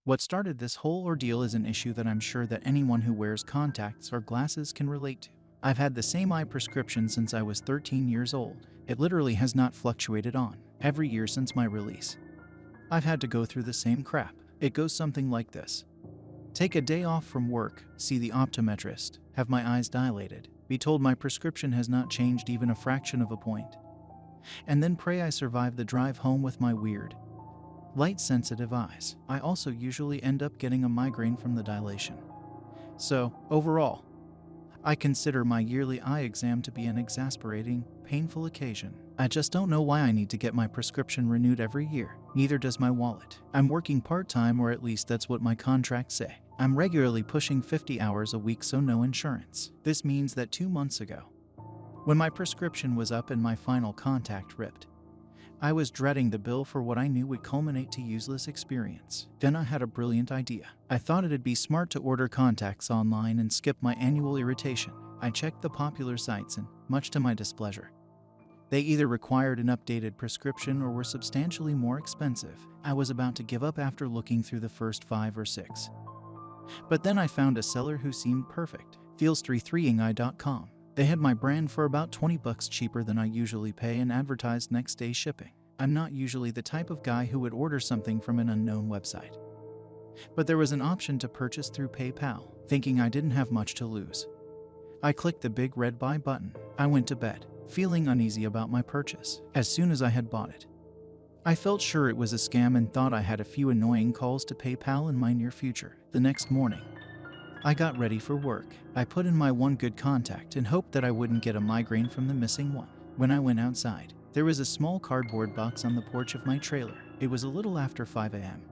What started this whole ordeal is an issue that I'm sure that anyone who wears contacts or glasses can relate to. I've had the same eye prescription since I was 13 years old. It literally has not fluctuated on every year since my release. I've had to go through the same crap. It goes something like this. Take a day off from work, see the optometrist, have my eyes dilated, be told my prescription has not changed even a fraction of a point, and then pray I survive the drive home with my weird, light-sensitive eyes. I also usually end up getting a migraine from the dilation. So, overall, I consider my yearly eye exam to be an exasperating, painful occasion. I just don't know why I need to get my prescription renewed every year. Neither does my wallet. I'm working part-time, or at least that's what my contracts say. I'm regularly pushing 50 hours a week, so no insurance. This means that 2 months ago, when my prescription was up and my final contact ripped, I was dreading the bill for what I knew would culminate to useless experience. Then I had a brilliant idea. I thought it'd be smart to order contacts online and skip my annual irritation. I checked the popular sites and, much to my displeasure, they either required an updated prescription or were substantially more expensive. I was about to give up after looking through the first 5 or 6. But then I found a seller who seemed perfect. Feels33ing.com. They had my brand for about $20 cheaper than I usually pay and advertised next day shipping. I'm not usually the type of guy who would order something from an unknown website, but there was an option to purchase through PayPal. Thinking I didn't have much to lose, I clicked the big red buy button. I went to bed, feeling uneasy about my purchase. As soon as I had bought it, I felt sure it was a scam and thought I had a few annoying calls to PayPal in my near future. The next morning, I got ready for work. I put in my one good contact and hoped that I wouldn't get a migraine from the missing one. When I went outside, there was a small cardboard box on the porch of my trailer. It was a little after 5 a.m.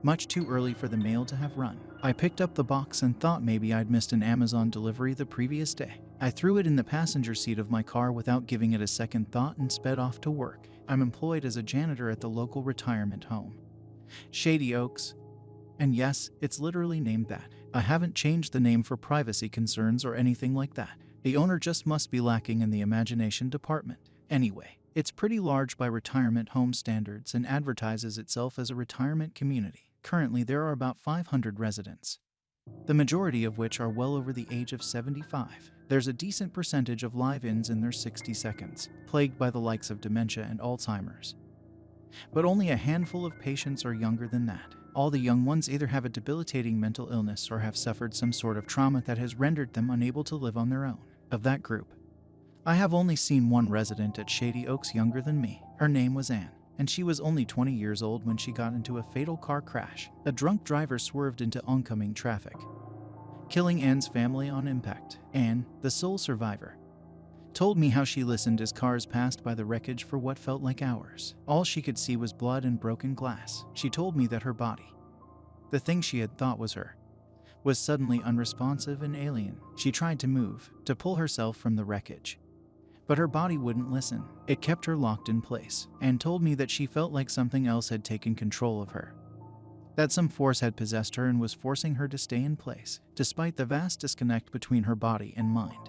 Much too early for the mail to have run. I picked up the box and thought maybe I'd missed an Amazon delivery the previous day. I threw it in the passenger seat of my car without giving it a second thought and sped off to work. I'm employed as a janitor at the local retirement home, Shady Oaks. And yes, it's literally named that. I haven't changed the name for privacy concerns or anything like that. The owner just must be lacking in the imagination department. Anyway, it's pretty large by retirement home standards and advertises itself as a retirement community. Currently, there are about 500 residents, the majority of which are well over the age of 75. There's a decent percentage of live-ins in their 60 seconds, plagued by the likes of dementia and Alzheimer's. But only a handful of patients are younger than that. All the young ones either have a debilitating mental illness or have suffered some sort of trauma that has rendered them unable to live on their own. Of that group, I have only seen one resident at Shady Oaks younger than me. Her name was Anne, and she was only 20 years old when she got into a fatal car crash. A drunk driver swerved into oncoming traffic, killing Anne's family on impact. Anne, the sole survivor, told me how she listened as cars passed by the wreckage for what felt like hours. All she could see was blood and broken glass. She told me that her body, the thing she had thought was her, was suddenly unresponsive and alien. She tried to move, to pull herself from the wreckage, but her body wouldn't listen. It kept her locked in place, and told me that she felt like something else had taken control of her, that some force had possessed her and was forcing her to stay in place, despite the vast disconnect between her body and mind.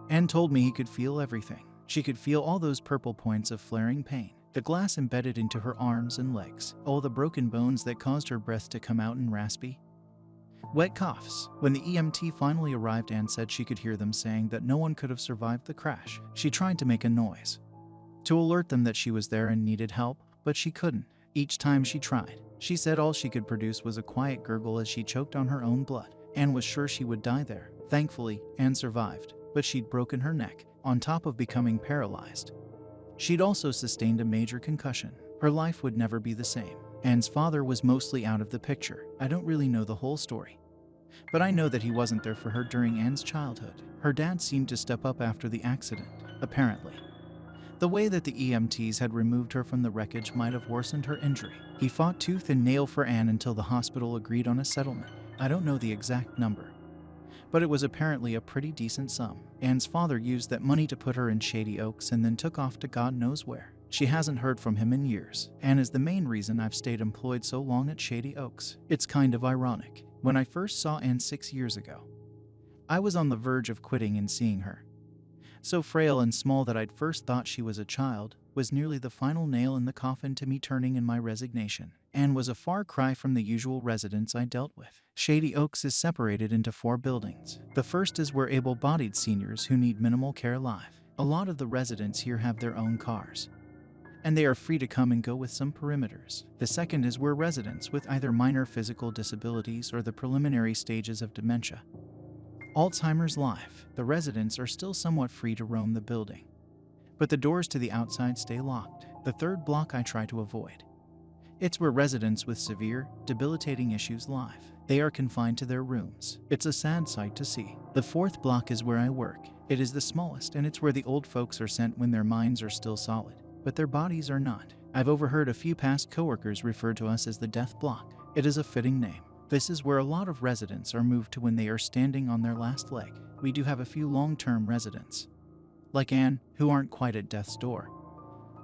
Anne told me he could feel everything. She could feel all those purple points of flaring pain, the glass embedded into her arms and legs, all the broken bones that caused her breath to come out in raspy, wet coughs. When the EMT finally arrived, Anne said she could hear them saying that no one could have survived the crash. She tried to make a noise to alert them that she was there and needed help, but she couldn't. Each time she tried, she said all she could produce was a quiet gurgle as she choked on her own blood. Anne was sure she would die there. Thankfully, Anne survived, but she'd broken her neck, on top of becoming paralyzed. She'd also sustained a major concussion. Her life would never be the same. Anne's father was mostly out of the picture. I don't really know the whole story, but I know that he wasn't there for her during Anne's childhood. Her dad seemed to step up after the accident, apparently. The way that the EMTs had removed her from the wreckage might have worsened her injury. He fought tooth and nail for Anne until the hospital agreed on a settlement. I don't know the exact number, but it was apparently a pretty decent sum. Anne's father used that money to put her in Shady Oaks and then took off to God knows where. She hasn't heard from him in years. Anne is the main reason I've stayed employed so long at Shady Oaks. It's kind of ironic. When I first saw Anne 6 years ago, I was on the verge of quitting and seeing her, so frail and small that I'd first thought she was a child, was nearly the final nail in the coffin to me turning in my resignation. Anne was a far cry from the usual residents I dealt with. Shady Oaks is separated into 4 buildings. The first is where able-bodied seniors who need minimal care live. A lot of the residents here have their own cars, and they are free to come and go with some perimeters. The second is where residents with either minor physical disabilities or the preliminary stages of dementia, Alzheimer's live. The residents are still somewhat free to roam the building, but the doors to the outside stay locked. The third block I try to avoid. It's where residents with severe, debilitating issues live. They are confined to their rooms. It's a sad sight to see. The fourth block is where I work. It is the smallest, and it's where the old folks are sent when their minds are still solid, but their bodies are not. I've overheard a few past coworkers refer to us as the death block. It is a fitting name. This is where a lot of residents are moved to when they are standing on their last leg. We do have a few long-term residents, like Anne, who aren't quite at death's door,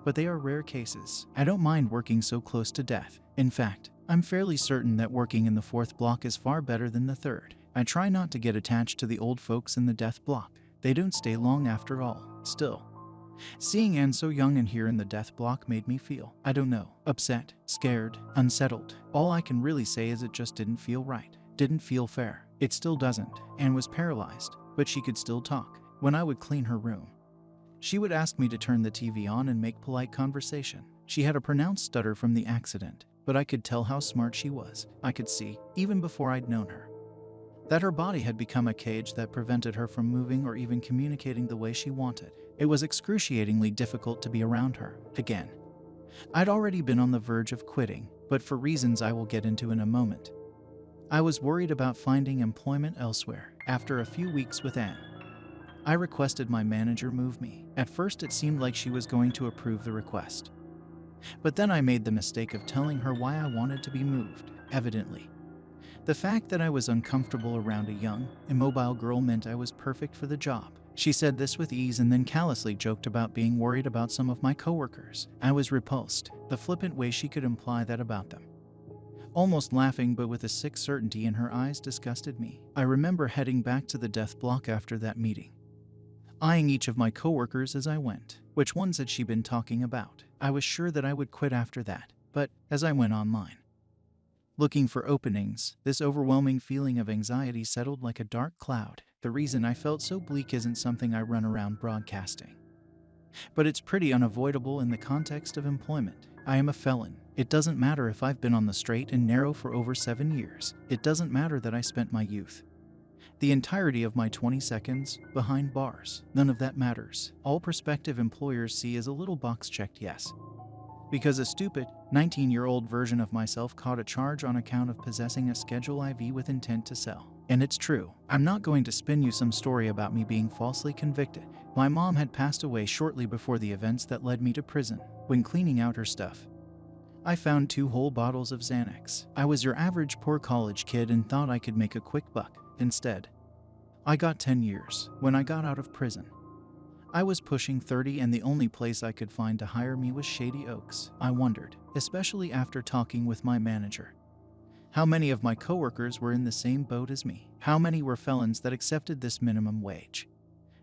but they are rare cases. I don't mind working so close to death. In fact, I'm fairly certain that working in the fourth block is far better than the third. I try not to get attached to the old folks in the death block. They don't stay long after all. Still, seeing Anne so young and here in the death block made me feel, I don't know, upset, scared, unsettled. All I can really say is it just didn't feel right. Didn't feel fair. It still doesn't. Anne was paralyzed, but she could still talk. When I would clean her room, she would ask me to turn the TV on and make polite conversation. She had a pronounced stutter from the accident, but I could tell how smart she was. I could see, even before I'd known her, that her body had become a cage that prevented her from moving or even communicating the way she wanted. It was excruciatingly difficult to be around her again. I'd already been on the verge of quitting, but for reasons I will get into in a moment. I was worried about finding employment elsewhere. After a few weeks with Anne, I requested my manager move me. At first it seemed like she was going to approve the request, but then I made the mistake of telling her why I wanted to be moved. Evidently, the fact that I was uncomfortable around a young, immobile girl meant I was perfect for the job. She said this with ease and then callously joked about being worried about some of my coworkers. I was repulsed, the flippant way she could imply that about them. Almost laughing, but with a sick certainty in her eyes, disgusted me. I remember heading back to the death block after that meeting, eyeing each of my coworkers as I went. Which ones had she been talking about? I was sure that I would quit after that, but as I went online, looking for openings, this overwhelming feeling of anxiety settled like a dark cloud. The reason I felt so bleak isn't something I run around broadcasting, but it's pretty unavoidable in the context of employment. I am a felon. It doesn't matter if I've been on the straight and narrow for over 7 years. It doesn't matter that I spent my youth, the entirety of my 20 seconds, behind bars. None of that matters. All prospective employers see is a little box checked yes, because a stupid, 19-year-old version of myself caught a charge on account of possessing a Schedule IV with intent to sell. And it's true. I'm not going to spin you some story about me being falsely convicted. My mom had passed away shortly before the events that led me to prison. When cleaning out her stuff, I found 2 whole bottles of Xanax. I was your average poor college kid and thought I could make a quick buck. Instead, I got 10 years. When I got out of prison, I was pushing 30 and the only place I could find to hire me was Shady Oaks. I wondered, especially after talking with my manager, how many of my coworkers were in the same boat as me. How many were felons that accepted this minimum wage,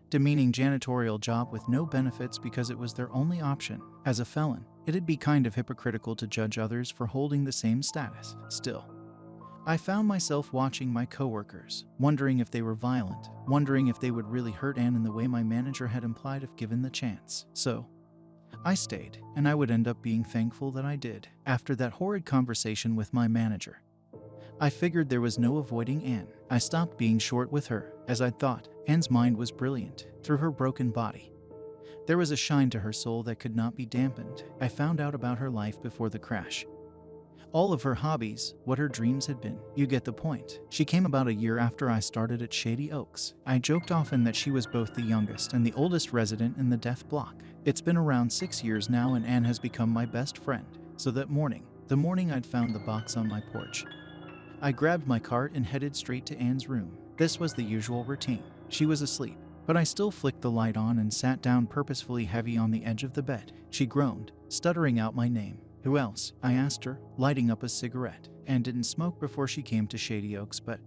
demeaning janitorial job with no benefits because it was their only option. As a felon, it'd be kind of hypocritical to judge others for holding the same status. Still, I found myself watching my coworkers, wondering if they were violent, wondering if they would really hurt Anne in the way my manager had implied if given the chance. So, I stayed, and I would end up being thankful that I did. After that horrid conversation with my manager, I figured there was no avoiding Anne. I stopped being short with her, as I thought. Anne's mind was brilliant. Through her broken body, there was a shine to her soul that could not be dampened. I found out about her life before the crash, all of her hobbies, what her dreams had been. You get the point. She came about a year after I started at Shady Oaks. I joked often that she was both the youngest and the oldest resident in the death block. It's been around 6 years now and Anne has become my best friend. So that morning, the morning I'd found the box on my porch, I grabbed my cart and headed straight to Anne's room. This was the usual routine. She was asleep, but I still flicked the light on and sat down purposefully heavy on the edge of the bed. She groaned, stuttering out my name. Who else? I asked her, lighting up a cigarette. Anne didn't smoke before she came to Shady Oaks, but,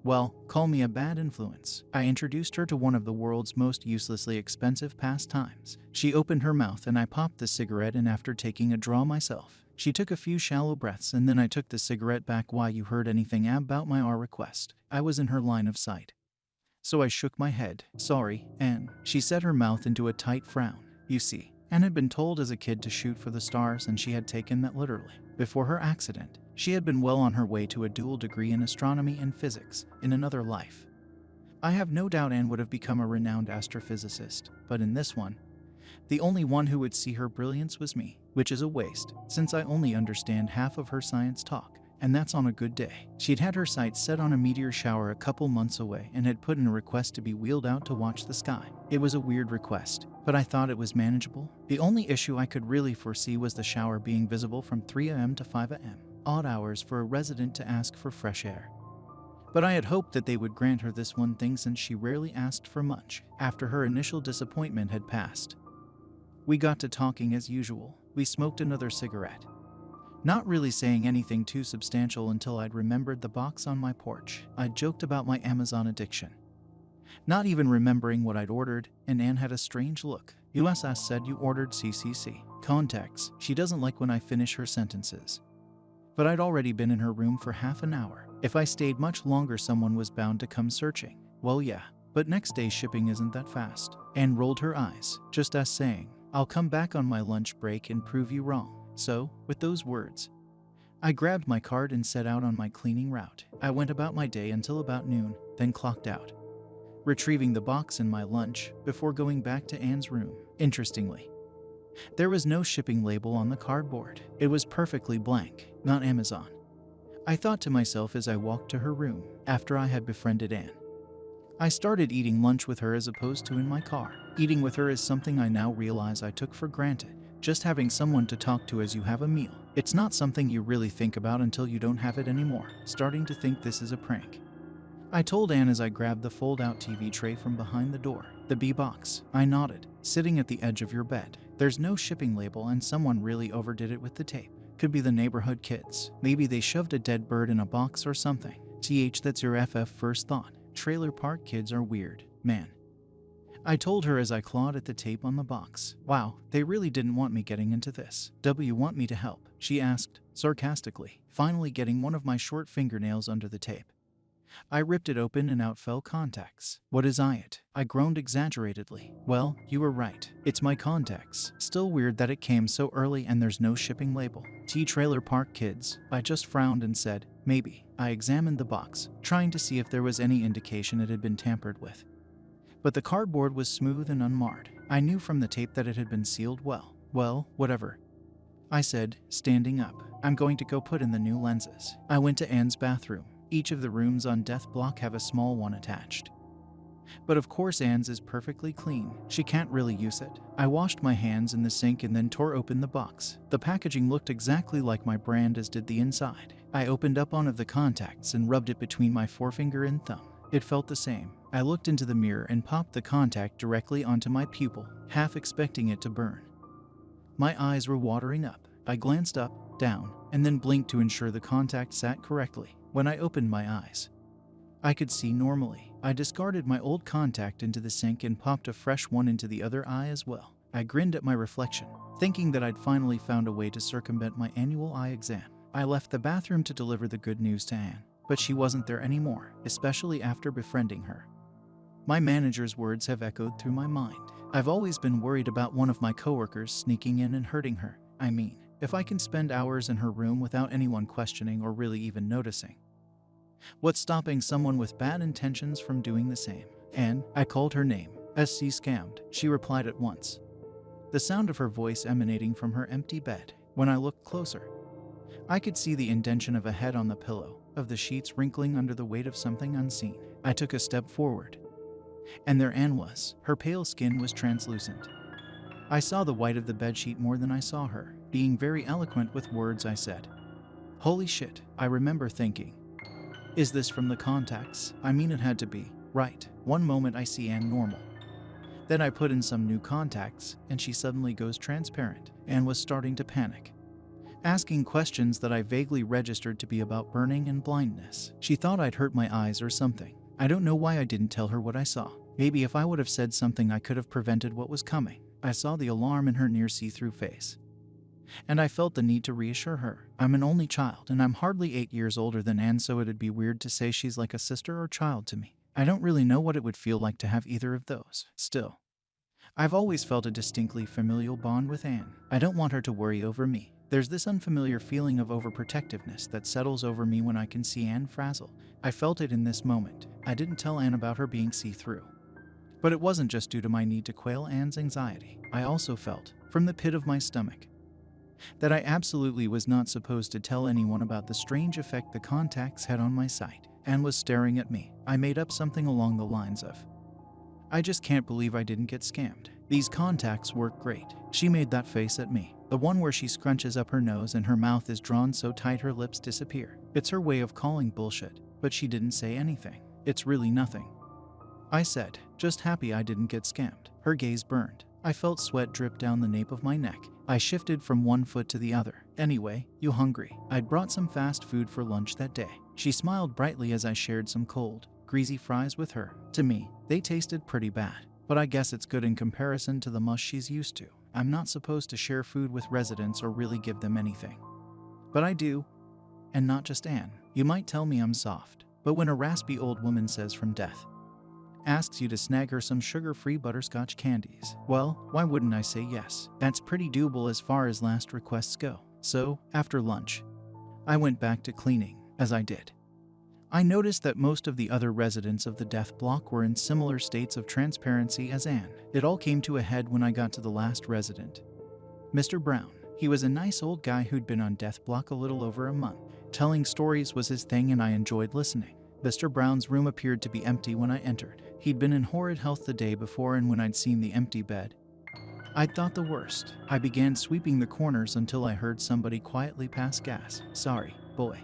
well, call me a bad influence. I introduced her to one of the world's most uselessly expensive pastimes. She opened her mouth and I popped the cigarette in after taking a draw myself. She took a few shallow breaths, and then I took the cigarette back. Why, you heard anything about my R request? I was in her line of sight. So I shook my head. Sorry, Anne. She set her mouth into a tight frown. You see, Anne had been told as a kid to shoot for the stars, and she had taken that literally. Before her accident, she had been well on her way to a dual degree in astronomy and physics in another life. I have no doubt Anne would have become a renowned astrophysicist, but in this one, the only one who would see her brilliance was me, which is a waste, since I only understand half of her science talk, and that's on a good day. She'd had her sights set on a meteor shower a couple months away and had put in a request to be wheeled out to watch the sky. It was a weird request, but I thought it was manageable. The only issue I could really foresee was the shower being visible from 3 a.m. to 5 a.m., odd hours for a resident to ask for fresh air. But I had hoped that they would grant her this one thing, since she rarely asked for much. After her initial disappointment had passed, we got to talking as usual. We smoked another cigarette, not really saying anything too substantial until I'd remembered the box on my porch. I'd joked about my Amazon addiction, not even remembering what I'd ordered, and Anne had a strange look. USS said you ordered CCC. Context: she doesn't like when I finish her sentences. But I'd already been in her room for half an hour. If I stayed much longer, someone was bound to come searching. Well, yeah, but next day shipping isn't that fast. Anne rolled her eyes, just as saying, I'll come back on my lunch break and prove you wrong. So, with those words, I grabbed my card and set out on my cleaning route. I went about my day until about noon, then clocked out, retrieving the box and my lunch before going back to Anne's room. Interestingly, there was no shipping label on the cardboard. It was perfectly blank, not Amazon. I thought to myself as I walked to her room after I had befriended Anne. I started eating lunch with her as opposed to in my car. Eating with her is something I now realize I took for granted. Just having someone to talk to as you have a meal. It's not something you really think about until you don't have it anymore. Starting to think this is a prank. I told Anne as I grabbed the fold-out TV tray from behind the door. The B box. I nodded. Sitting at the edge of your bed. There's no shipping label, and someone really overdid it with the tape. Could be the neighborhood kids. Maybe they shoved a dead bird in a box or something. That's your first thought. Trailer park kids are weird, man. I told her as I clawed at the tape on the box. Wow, they really didn't want me getting into this. You want me to help? She asked, sarcastically, finally getting one of my short fingernails under the tape. I ripped it open and out fell contacts. What is it? I groaned exaggeratedly. Well, you were right. It's my contacts. Still weird that it came so early and there's no shipping label. Trailer park kids. I just frowned and said, maybe. I examined the box, trying to see if there was any indication it had been tampered with. But the cardboard was smooth and unmarred. I knew from the tape that it had been sealed well. Well, whatever, I said, standing up. I'm going to go put in the new lenses. I went to Anne's bathroom. Each of the rooms on Death Block have a small one attached. But of course Anne's is perfectly clean. She can't really use it. I washed my hands in the sink and then tore open the box. The packaging looked exactly like my brand, as did the inside. I opened up one of the contacts and rubbed it between my forefinger and thumb. It felt the same. I looked into the mirror and popped the contact directly onto my pupil, half expecting it to burn. My eyes were watering up. I glanced up, down, and then blinked to ensure the contact sat correctly. When I opened my eyes, I could see normally. I discarded my old contact into the sink and popped a fresh one into the other eye as well. I grinned at my reflection, thinking that I'd finally found a way to circumvent my annual eye exam. I left the bathroom to deliver the good news to Anne, but she wasn't there anymore, especially after befriending her. My manager's words have echoed through my mind. I've always been worried about one of my coworkers sneaking in and hurting her. I mean, if I can spend hours in her room without anyone questioning or really even noticing, what's stopping someone with bad intentions from doing the same? Anne, I called her name. SC scammed. She replied at once, the sound of her voice emanating from her empty bed. When I looked closer, I could see the indentation of a head on the pillow, of the sheets wrinkling under the weight of something unseen. I took a step forward, and there Anne was. Her pale skin was translucent. I saw the white of the bedsheet more than I saw her. Being very eloquent with words, I said, holy shit. I remember thinking, is this from the contacts? I mean, it had to be, right? One moment I see Anne normal. Then I put in some new contacts, and she suddenly goes transparent. Anne was starting to panic, asking questions that I vaguely registered to be about burning and blindness. She thought I'd hurt my eyes or something. I don't know why I didn't tell her what I saw. Maybe if I would have said something, I could have prevented what was coming. I saw the alarm in her near see-through face. And I felt the need to reassure her. I'm an only child, and I'm hardly 8 years older than Anne, so it'd be weird to say she's like a sister or child to me. I don't really know what it would feel like to have either of those. Still, I've always felt a distinctly familial bond with Anne. I don't want her to worry over me. There's this unfamiliar feeling of overprotectiveness that settles over me when I can see Anne frazzle. I felt it in this moment. I didn't tell Anne about her being see-through. But it wasn't just due to my need to quell Anne's anxiety. I also felt, from the pit of my stomach, that I absolutely was not supposed to tell anyone about the strange effect the contacts had on my sight. Anne was staring at me. I made up something along the lines of, "I just can't believe I didn't get scammed. These contacts work great." She made that face at me, the one where she scrunches up her nose and her mouth is drawn so tight her lips disappear. It's her way of calling bullshit, but she didn't say anything. "It's really nothing," I said, "just happy I didn't get scammed." Her gaze burned. I felt sweat drip down the nape of my neck. I shifted from one foot to the other. "Anyway, you hungry? I'd brought some fast food for lunch that day." She smiled brightly as I shared some cold, greasy fries with her. To me, they tasted pretty bad, but I guess it's good in comparison to the mush she's used to. I'm not supposed to share food with residents or really give them anything. But I do. And not just Anne. You might tell me I'm soft, but when a raspy old woman says from death, asks you to snag her some sugar-free butterscotch candies, well, why wouldn't I say yes? That's pretty doable as far as last requests go. So, after lunch, I went back to cleaning. As I did, I noticed that most of the other residents of the death block were in similar states of transparency as Anne. It all came to a head when I got to the last resident, Mr. Brown. He was a nice old guy who'd been on death block a little over a month. Telling stories was his thing and I enjoyed listening. Mr. Brown's room appeared to be empty when I entered. He'd been in horrid health the day before, and when I'd seen the empty bed, I'd thought the worst. I began sweeping the corners until I heard somebody quietly pass gas. "Sorry, boy,"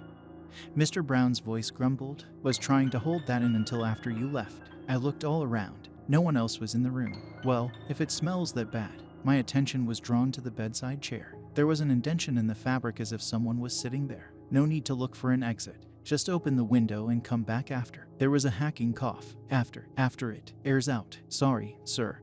Mr. Brown's voice grumbled. "Was trying to hold that in until after you left." I looked all around. No one else was in the room. Well, if it smells that bad. My attention was drawn to the bedside chair. There was an indentation in the fabric as if someone was sitting there. No need to look for an exit. Just open the window and come back after. There was a hacking cough. After it. Air's out. "Sorry, sir,"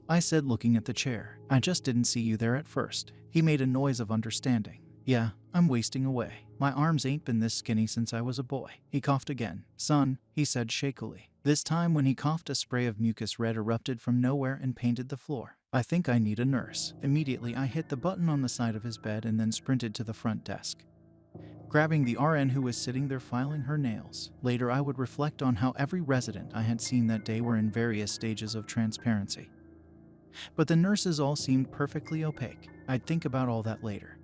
I said, looking at the chair. "I just didn't see you there at first." He made a noise of understanding. "Yeah, I'm wasting away. My arms ain't been this skinny since I was a boy." He coughed again. "Son," he said shakily. This time when he coughed, a spray of mucus red erupted from nowhere and painted the floor. "I think I need a nurse." Immediately I hit the button on the side of his bed and then sprinted to the front desk, grabbing the RN who was sitting there filing her nails. Later I would reflect on how every resident I had seen that day were in various stages of transparency. But the nurses all seemed perfectly opaque. I'd think about all that later.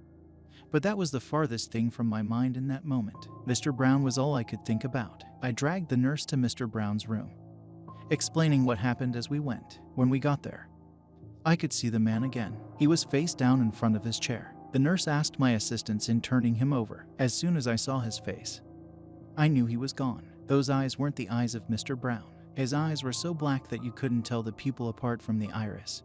But that was the farthest thing from my mind in that moment. Mr. Brown was all I could think about. I dragged the nurse to Mr. Brown's room, explaining what happened as we went. When we got there, I could see the man again. He was face down in front of his chair. The nurse asked my assistance in turning him over. As soon as I saw his face, I knew he was gone. Those eyes weren't the eyes of Mr. Brown. His eyes were so black that you couldn't tell the pupil apart from the iris,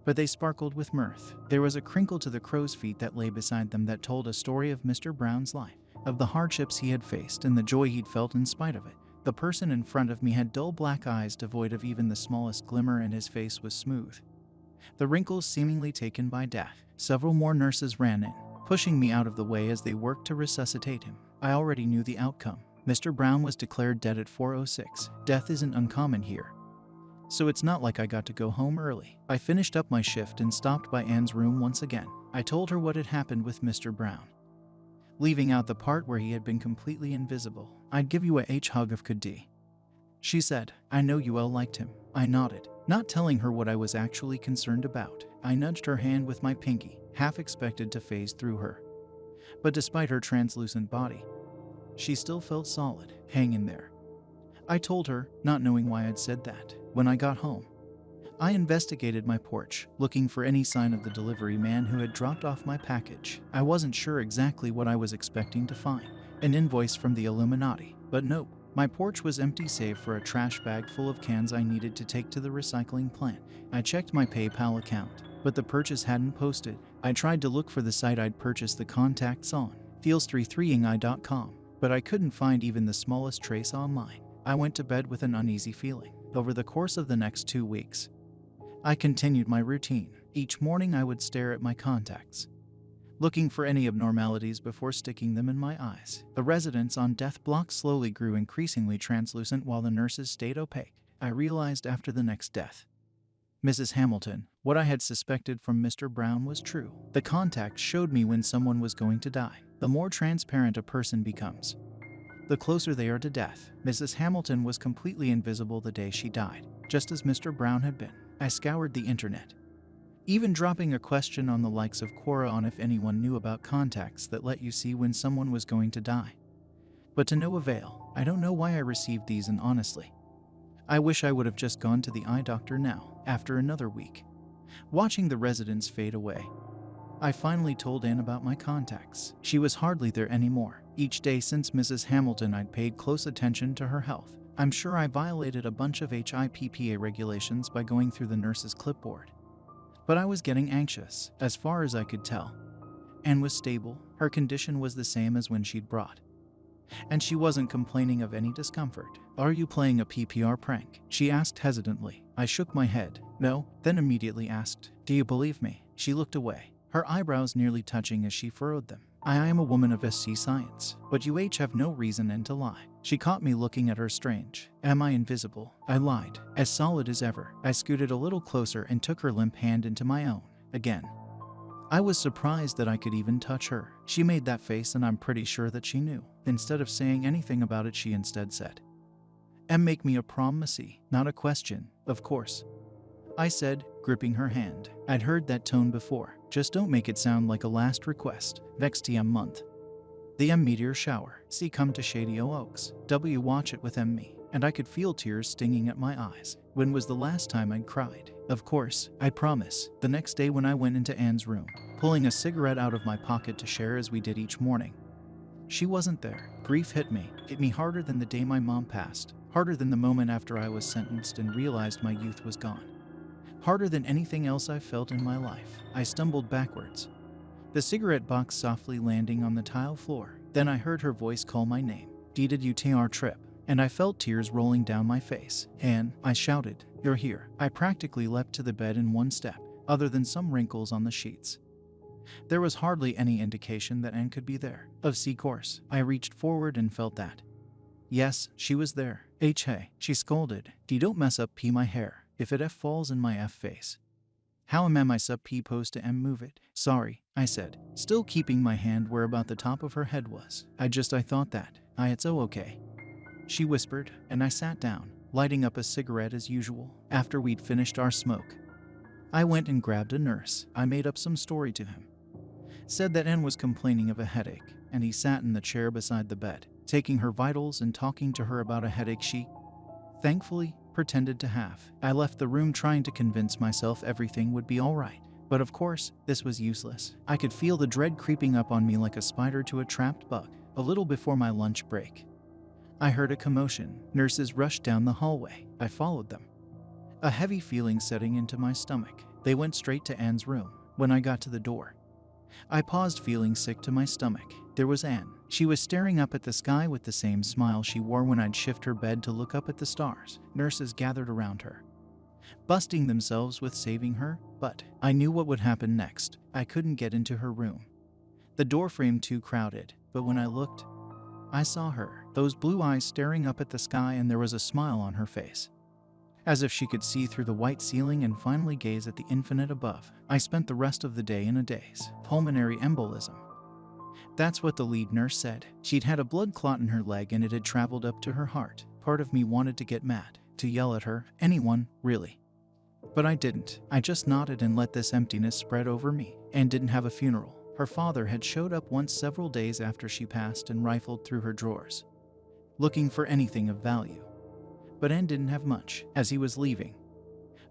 but they sparkled with mirth. There was a crinkle to the crow's feet that lay beside them that told a story of Mr. Brown's life, of the hardships he had faced and the joy he'd felt in spite of it. The person in front of me had dull black eyes devoid of even the smallest glimmer, and his face was smooth, the wrinkles seemingly taken by death. Several more nurses ran in, pushing me out of the way as they worked to resuscitate him. I already knew the outcome. Mr. Brown was declared dead at 4:06. Death isn't uncommon here, so it's not like I got to go home early. I finished up my shift and stopped by Anne's room once again. I told her what had happened with Mr. Brown, leaving out the part where he had been completely invisible. "I'd give you a hug if could D," she said. "I know you all liked him." I nodded, not telling her what I was actually concerned about. I nudged her hand with my pinky, half expected to phase through her. But despite her translucent body, she still felt solid. "Hang in there," I told her, not knowing why I'd said that. When I got home, I investigated my porch, looking for any sign of the delivery man who had dropped off my package. I wasn't sure exactly what I was expecting to find. An invoice from the Illuminati. But nope. My porch was empty save for a trash bag full of cans I needed to take to the recycling plant. I checked my PayPal account, but the purchase hadn't posted. I tried to look for the site I'd purchased the contacts on, feels33ing.com, but I couldn't find even the smallest trace online. I went to bed with an uneasy feeling. Over the course of the next 2 weeks, I continued my routine. Each morning I would stare at my contacts, looking for any abnormalities before sticking them in my eyes. The residents on death block slowly grew increasingly translucent while the nurses stayed opaque. I realized after the next death. Mrs. Hamilton, what I had suspected from Mr. Brown was true. The contact showed me when someone was going to die. The more transparent a person becomes, the closer they are to death. Mrs. Hamilton was completely invisible the day she died, just as Mr. Brown had been. I scoured the internet, even dropping a question on the likes of Quora on if anyone knew about contacts that let you see when someone was going to die. But to no avail. I don't know why I received these, and honestly, I wish I would have just gone to the eye doctor now. After another week, watching the residents fade away, I finally told Anne about my contacts. She was hardly there anymore. Each day since Mrs. Hamilton, I'd paid close attention to her health. I'm sure I violated a bunch of HIPAA regulations by going through the nurse's clipboard. But I was getting anxious. As far as I could tell, Anne was stable. Her condition was the same as when she'd brought, and she wasn't complaining of any discomfort. "Are you playing a PPR prank?" she asked hesitantly. I shook my head. "No," then immediately asked, "Do you believe me?" She looked away, her eyebrows nearly touching as she furrowed them. I am a woman of SC science, but you have no reason and to lie." She caught me looking at her strange. "Am I invisible?" I lied. "As solid as ever." I scooted a little closer and took her limp hand into my own. Again, I was surprised that I could even touch her. She made that face, and I'm pretty sure that she knew. Instead of saying anything about it, she instead said, "Make me a promise, not a question." "Of course," I said, gripping her hand. I'd heard that tone before. "Just don't make it sound like a last request." Next month, the meteor shower. C come to Shady Oaks. W watch it with me, and I could feel tears stinging at my eyes. When was the last time I'd cried? Of course, I promise. The next day when I went into Anne's room, pulling a cigarette out of my pocket to share as we did each morning, she wasn't there. Grief hit me harder than the day my mom passed, harder than the moment after I was sentenced and realized my youth was gone, harder than anything else I've felt in my life. I stumbled backwards, the cigarette box softly landing on the tile floor. Then I heard her voice call my name. "Did you take our trip?" And I felt tears rolling down my face. "Anne," I shouted, "you're here." I practically leapt to the bed in one step, other than some wrinkles on the sheets. There was hardly any indication that Anne could be there. Of course, I reached forward and felt that. Yes, she was there. Hey, she scolded. Don't mess up my hair. If it falls in my face, how am I supposed to move it?" "Sorry," I said, still keeping my hand where about the top of her head was. I thought that. It's okay," she whispered, and I sat down, lighting up a cigarette as usual. After we'd finished our smoke, I went and grabbed a nurse. I made up some story to him. Said that Anne was complaining of a headache, and he sat in the chair beside the bed, taking her vitals and talking to her about a headache she, thankfully, pretended to have. I left the room trying to convince myself everything would be all right. But of course, this was useless. I could feel the dread creeping up on me like a spider to a trapped bug. A little before my lunch break, I heard a commotion. Nurses rushed down the hallway. I followed them, a heavy feeling setting into my stomach. They went straight to Anne's room. When I got to the door, I paused, feeling sick to my stomach. There was Anne. She was staring up at the sky with the same smile she wore when I'd shift her bed to look up at the stars. Nurses gathered around her, busting themselves with saving her, but I knew what would happen next. I couldn't get into her room. The door frame too crowded, but when I looked, I saw her, those blue eyes staring up at the sky, and there was a smile on her face, as if she could see through the white ceiling and finally gaze at the infinite above. I spent the rest of the day in a daze. Pulmonary embolism. That's what the lead nurse said. She'd had a blood clot in her leg and it had traveled up to her heart. Part of me wanted to get mad, to yell at her, anyone, really. But I didn't. I just nodded and let this emptiness spread over me. Anne didn't have a funeral. Her father had showed up once several days after she passed and rifled through her drawers, looking for anything of value. But Anne didn't have much. As he was leaving,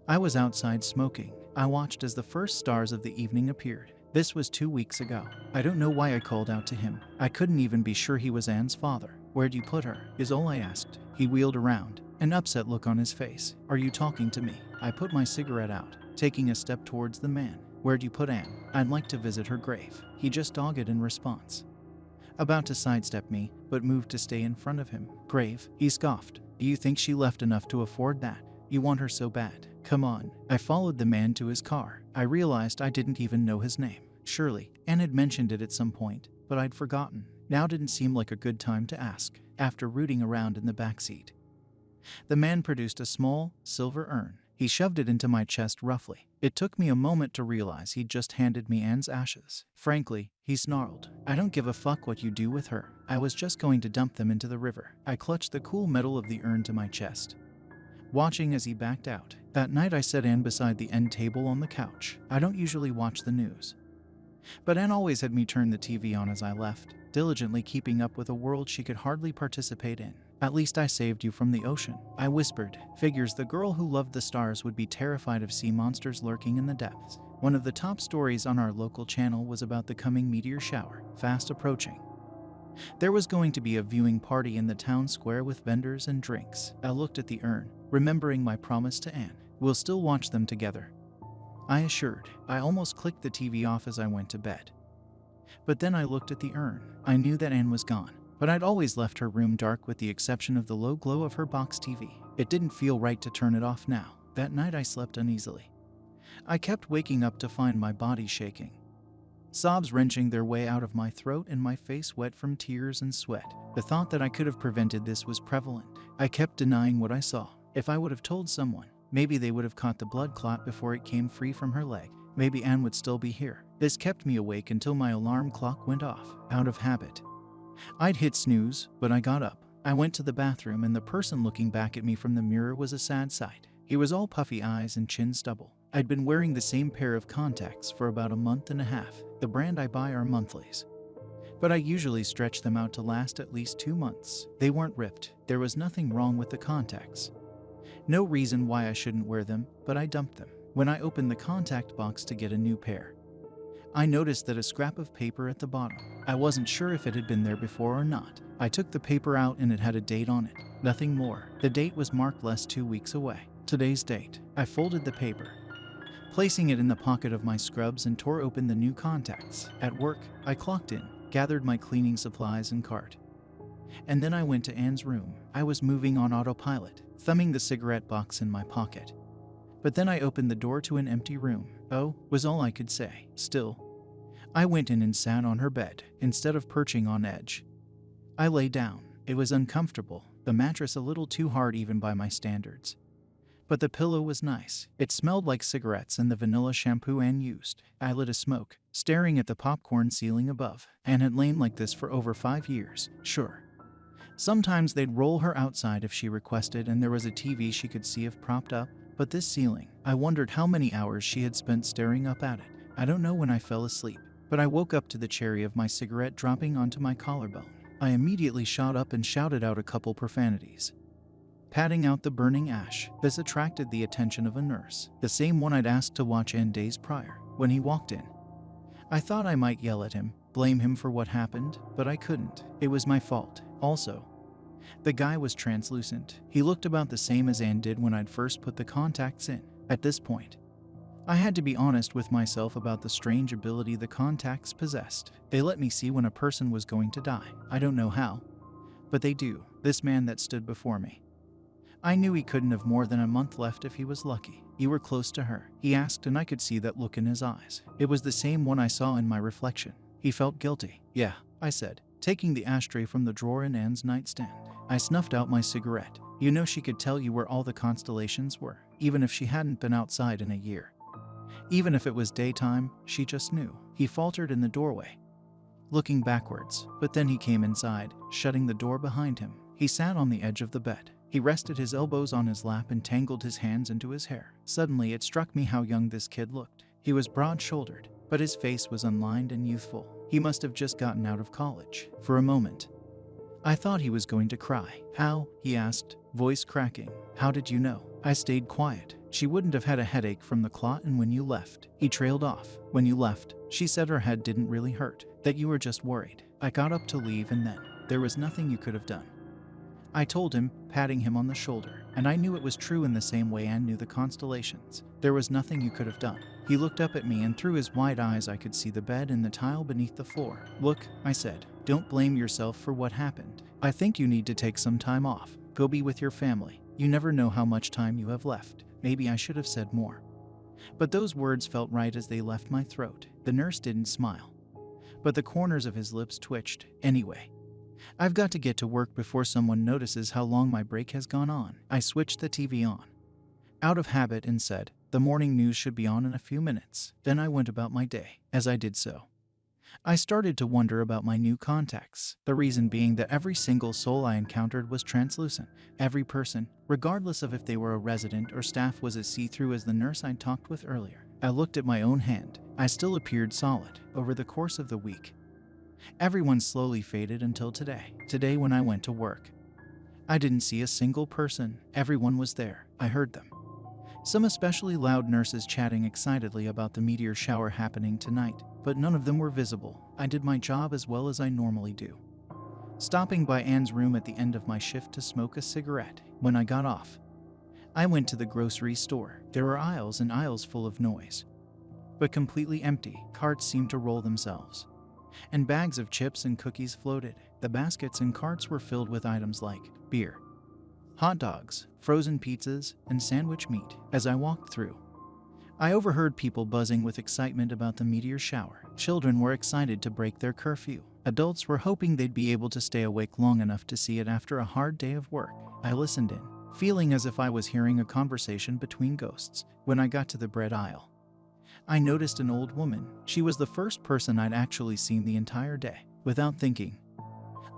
I was outside smoking. I watched as the first stars of the evening appeared. This was 2 weeks ago. I don't know why I called out to him. I couldn't even be sure he was Anne's father. "Where'd you put her?" is all I asked. He wheeled around, an upset look on his face. "Are you talking to me?" I put my cigarette out, taking a step towards the man. "Where'd you put Anne?" "I'd like to visit her grave." He just dogged in response, about to sidestep me, but moved to stay in front of him. "Grave?" he scoffed. "Do you think she left enough to afford that? You want her so bad? Come on." I followed the man to his car. I realized I didn't even know his name. Surely, Anne had mentioned it at some point, but I'd forgotten. Now didn't seem like a good time to ask, after rooting around in the back seat. The man produced a small, silver urn. He shoved it into my chest roughly. It took me a moment to realize he'd just handed me Anne's ashes. Frankly, he snarled, "I don't give a fuck what you do with her. I was just going to dump them into the river." I clutched the cool metal of the urn to my chest, watching as he backed out. That night I set Anne beside the end table on the couch. I don't usually watch the news, but Anne always had me turn the TV on as I left, diligently keeping up with a world she could hardly participate in. "At least I saved you from the ocean," I whispered. Figures the girl who loved the stars would be terrified of sea monsters lurking in the depths. One of the top stories on our local channel was about the coming meteor shower, fast approaching. There was going to be a viewing party in the town square with vendors and drinks. I looked at the urn, remembering my promise to Anne. "We'll still watch them together," I assured. I almost clicked the TV off as I went to bed. But then I looked at the urn. I knew that Anne was gone, but I'd always left her room dark with the exception of the low glow of her box TV. It didn't feel right to turn it off now. That night I slept uneasily. I kept waking up to find my body shaking, sobs wrenching their way out of my throat and my face wet from tears and sweat. The thought that I could have prevented this was prevalent. I kept denying what I saw. If I would have told someone, maybe they would have caught the blood clot before it came free from her leg. Maybe Anne would still be here. This kept me awake until my alarm clock went off, out of habit. I'd hit snooze, but I got up. I went to the bathroom and the person looking back at me from the mirror was a sad sight. He was all puffy eyes and chin stubble. I'd been wearing the same pair of contacts for about a month and a half. The brand I buy are monthlies, but I usually stretch them out to last at least 2 months. They weren't ripped. There was nothing wrong with the contacts. No reason why I shouldn't wear them, but I dumped them. When I opened the contact box to get a new pair, I noticed that a scrap of paper at the bottom. I wasn't sure if it had been there before or not. I took the paper out and it had a date on it. Nothing more. The date was marked less 2 weeks away. Today's date. I folded the paper, placing it in the pocket of my scrubs, and tore open the new contacts. At work, I clocked in, gathered my cleaning supplies and cart, and then I went to Anne's room. I was moving on autopilot, thumbing the cigarette box in my pocket. But then I opened the door to an empty room. "Oh," was all I could say. Still, I went in and sat on her bed, instead of perching on edge. I lay down. It was uncomfortable, the mattress a little too hard even by my standards. But the pillow was nice. It smelled like cigarettes and the vanilla shampoo Anne used. I lit a smoke, staring at the popcorn ceiling above. Anne had lain like this for over 5 years. Sure, sometimes they'd roll her outside if she requested and there was a TV she could see if propped up. But this ceiling, I wondered how many hours she had spent staring up at it. I don't know when I fell asleep, but I woke up to the cherry of my cigarette dropping onto my collarbone. I immediately shot up and shouted out a couple profanities, patting out the burning ash. This attracted the attention of a nurse, the same one I'd asked to watch Anne days prior. When he walked in, I thought I might yell at him, blame him for what happened, but I couldn't. It was my fault. Also, the guy was translucent. He looked about the same as Anne did when I'd first put the contacts in. At this point, I had to be honest with myself about the strange ability the contacts possessed. They let me see when a person was going to die. I don't know how, but they do. This man that stood before me, I knew he couldn't have more than a month left if he was lucky. "You were close to her?" he asked, and I could see that look in his eyes. It was the same one I saw in my reflection. He felt guilty. "Yeah," I said, taking the ashtray from the drawer in Anne's nightstand. I snuffed out my cigarette. "You know, she could tell you where all the constellations were, even if she hadn't been outside in a year. Even if it was daytime, she just knew." He faltered in the doorway, looking backwards, but then he came inside, shutting the door behind him. He sat on the edge of the bed. He rested his elbows on his lap and tangled his hands into his hair. Suddenly it struck me how young this kid looked. He was broad-shouldered, but his face was unlined and youthful. He must have just gotten out of college. For a moment, I thought he was going to cry. "How?" he asked, voice cracking. "How did you know?" I stayed quiet. "She wouldn't have had a headache from the clot, and when you left." He trailed off. "When you left, she said her head didn't really hurt, that you were just worried." I got up to leave, and then, "There was nothing you could have done," I told him, patting him on the shoulder. And I knew it was true in the same way Anne knew the constellations. "There was nothing you could have done." He looked up at me, and through his wide eyes I could see the bed and the tile beneath the floor. "Look," I said, "don't blame yourself for what happened. I think you need to take some time off. Go be with your family. You never know how much time you have left." Maybe I should have said more, But those words felt right as they left my throat. The nurse didn't smile, but the corners of his lips twitched. Anyway, I've got to get to work before someone notices how long my break has gone on. I switched the TV on, out of habit, and said, "The morning news should be on in a few minutes." Then I went about my day. As I did so, I started to wonder about my new contacts. The reason being that every single soul I encountered was translucent. Every person, regardless of if they were a resident or staff, was as see-through as the nurse I'd talked with earlier. I looked at my own hand. I still appeared solid. Over the course of the week, everyone slowly faded until today. Today, when I went to work, I didn't see a single person. Everyone was there. I heard them. Some especially loud nurses chatting excitedly about the meteor shower happening tonight, but none of them were visible. I did my job as well as I normally do, stopping by Anne's room at the end of my shift to smoke a cigarette. When I got off, I went to the grocery store. There were aisles and aisles full of noise, but completely empty. Carts seemed to roll themselves, and bags of chips and cookies floated. The baskets and carts were filled with items like beer, hot dogs, frozen pizzas, and sandwich meat. As I walked through, I overheard people buzzing with excitement about the meteor shower. Children were excited to break their curfew. Adults were hoping they'd be able to stay awake long enough to see it after a hard day of work. I listened in, feeling as if I was hearing a conversation between ghosts. When I got to the bread aisle, I noticed an old woman. She was the first person I'd actually seen the entire day. Without thinking,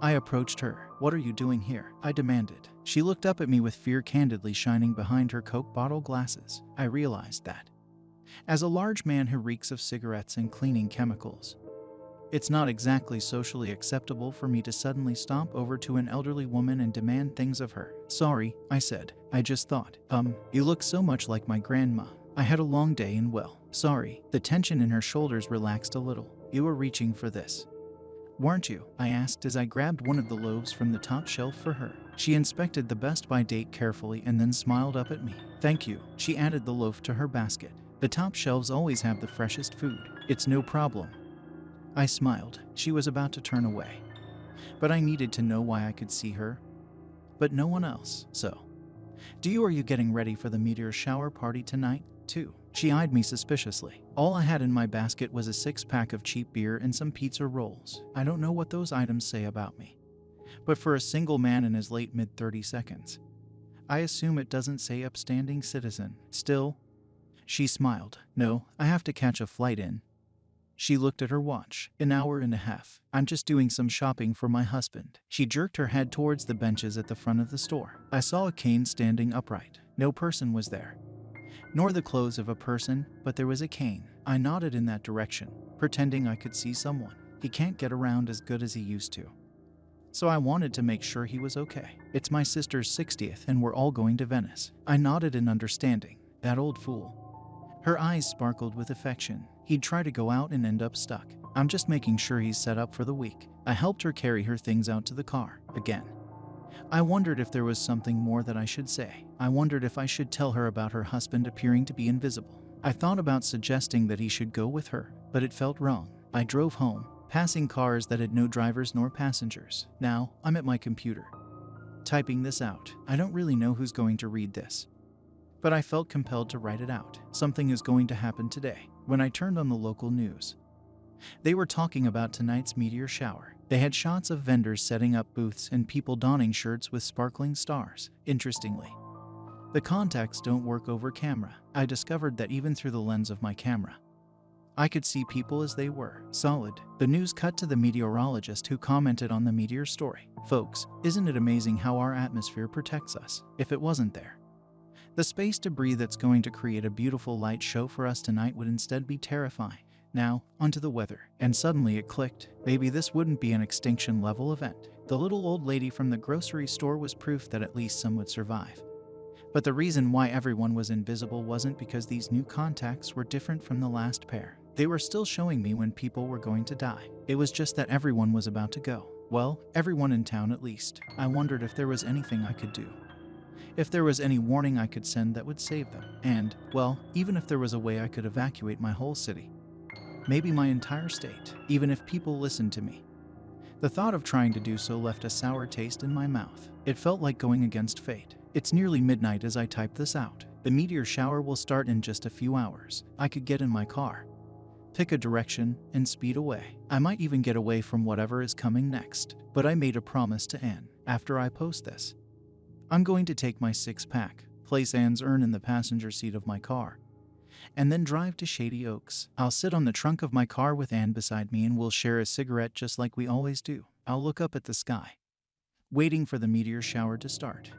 I approached her. "What are you doing here?" I demanded. She looked up at me with fear candidly shining behind her Coke bottle glasses. I realized that, as a large man who reeks of cigarettes and cleaning chemicals, it's not exactly socially acceptable for me to suddenly stomp over to an elderly woman and demand things of her. "Sorry," I said. "I just thought, you look so much like my grandma. I had a long day and well, sorry." The tension in her shoulders relaxed a little. "You were reaching for this, weren't you?" I asked as I grabbed one of the loaves from the top shelf for her. She inspected the best by date carefully and then smiled up at me. "Thank you." She added the loaf to her basket. "The top shelves always have the freshest food. It's no problem." I smiled. She was about to turn away, but I needed to know why. I could see her, but no one else. "So, are you getting ready for the meteor shower party tonight, too?" She eyed me suspiciously. All I had in my basket was a 6-pack of cheap beer and some pizza rolls. I don't know what those items say about me, but for a single man in his late mid-30s, I assume it doesn't say upstanding citizen. Still, she smiled. "No, I have to catch a flight in." She looked at her watch. "An hour and a half. I'm just doing some shopping for my husband." She jerked her head towards the benches at the front of the store. I saw a cane standing upright. No person was there, nor the clothes of a person, but there was a cane. I nodded in that direction, pretending I could see someone. He can't get around as good as he used to, so I wanted to make sure he was okay. "It's my sister's 60th and we're all going to Venice." I nodded in understanding. That old fool. Her eyes sparkled with affection. He'd try to go out and end up stuck. "I'm just making sure he's set up for the week." I helped her carry her things out to the car. Again, I wondered if there was something more that I should say. I wondered if I should tell her about her husband appearing to be invisible. I thought about suggesting that he should go with her, but it felt wrong. I drove home, passing cars that had no drivers nor passengers. Now, I'm at my computer, typing this out. I don't really know who's going to read this, but I felt compelled to write it out. Something is going to happen today. When I turned on the local news, they were talking about tonight's meteor shower. They had shots of vendors setting up booths and people donning shirts with sparkling stars. Interestingly, the contacts don't work over camera. I discovered that even through the lens of my camera, I could see people as they were, solid. The news cut to the meteorologist who commented on the meteor story. "Folks, isn't it amazing how our atmosphere protects us? If it wasn't there, the space debris that's going to create a beautiful light show for us tonight would instead be terrifying. Now, onto the weather." And suddenly it clicked. Maybe this wouldn't be an extinction level event. The little old lady from the grocery store was proof that at least some would survive. But the reason why everyone was invisible wasn't because these new contacts were different from the last pair. They were still showing me when people were going to die. It was just that everyone was about to go. Well, everyone in town at least. I wondered if there was anything I could do, if there was any warning I could send that would save them. And, well, even if there was a way I could evacuate my whole city, maybe my entire state, even if people listened to me. The thought of trying to do so left a sour taste in my mouth. It felt like going against fate. It's nearly midnight as I type this out. The meteor shower will start in just a few hours. I could get in my car, pick a direction, and speed away. I might even get away from whatever is coming next. But I made a promise to Anne. After I post this, I'm going to take my 6-pack, place Anne's urn in the passenger seat of my car, and then drive to Shady Oaks. I'll sit on the trunk of my car with Anne beside me and we'll share a cigarette just like we always do. I'll look up at the sky, waiting for the meteor shower to start.